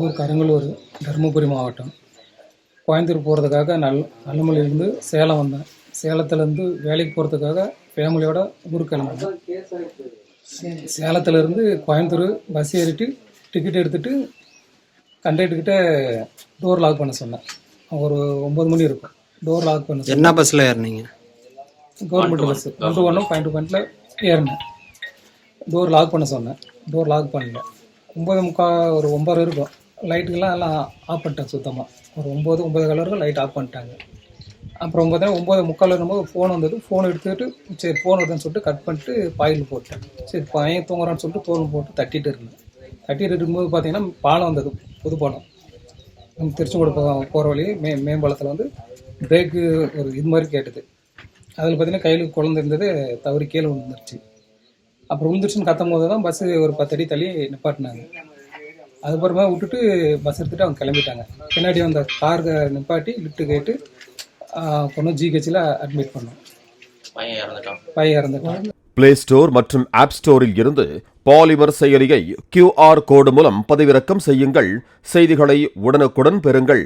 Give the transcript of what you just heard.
ஊர் கருங்கலூர், தருமபுரி மாவட்டம். கோயம்புத்தூர் போகிறதுக்காக நல்லமலையிலேருந்து சேலம் வந்தேன். சேலத்துலேருந்து வேலைக்கு போகிறதுக்காக ஃபேமிலியோட ஊருக்கு கிளம்புனேன். சேலத்துலேருந்து கோயம்புத்தூர் பஸ் ஏறிட்டு டிக்கெட் எடுத்துகிட்டு கண்டக்டர்கிட்ட டோர் லாக் பண்ண சொன்னேன். ஒரு 9 மணி இருக்கும். டோர் லாக் பண்ண என்ன பஸ்ஸில் ஏறினீங்க? கவர்மெண்ட் பஸ் 121 பாயிண்ட் ஏறினேன். டோர் லாக் பண்ண சொன்னேன். டோர் லாக் பண்ணல. 9:45 ஒரு 9 இருக்கும். லைட்டுக்கெல்லாம் எல்லாம் ஆஃப் பண்ணிட்டாங்க சுத்தமாக. ஒரு 9:9 வரைக்கும் லைட் ஆஃப் பண்ணிட்டாங்க. அப்புறம் 9:45 வரும்போது ஃபோன் வந்தது. ஃபோன் எடுத்துக்கிட்டு சரி ஃபோன் வருதுன்னு சொல்லிட்டு கட் பண்ணிட்டு பாயில் போட்டேன். சரி பையன் தூங்குறான்னு சொல்லிட்டு தோல் போட்டு தட்டிகிட்டு இருந்தேன். தட்டிகிட்டு இருக்கும்போது பார்த்தீங்கன்னா பாலம் வந்தது, புது பாலம். நம்ம திருச்செங்கோடு போகிற வழி மேம்பாலத்தில் வந்து பிரேக்கு ஒரு இது மாதிரி கேட்டது. அதில் பார்த்தீங்கன்னா கையில் குழந்தை இருந்தது, தவறி கீழே விழுந்துருச்சு. அப்புறம் விழுந்துருச்சுன்னு கத்தும் போது தான் பஸ்ஸு ஒரு 10 அடி தள்ளி நிப்பாட்டினாங்க. அதுக்கப்புறமா விட்டுட்டு பஸ் எடுத்துகிட்டு அவங்க கிளம்பிட்டாங்க. பின்னாடி வந்த காருக்கு நிப்பாட்டி லிஃப்ட்டு கேட்டு கொண்டு ஜிஹெச்சில் அட்மிட் பண்ணோம். பையன் இறந்துட்டான். பிளே ஸ்டோர் மற்றும் ஆப் ஸ்டோரில் இருந்து பாலிமர் செயலியை QR கோடு மூலம் பதிவிறக்கம் செய்யுங்கள். செய்திகளை உடனுக்குடன் பெறுங்கள்.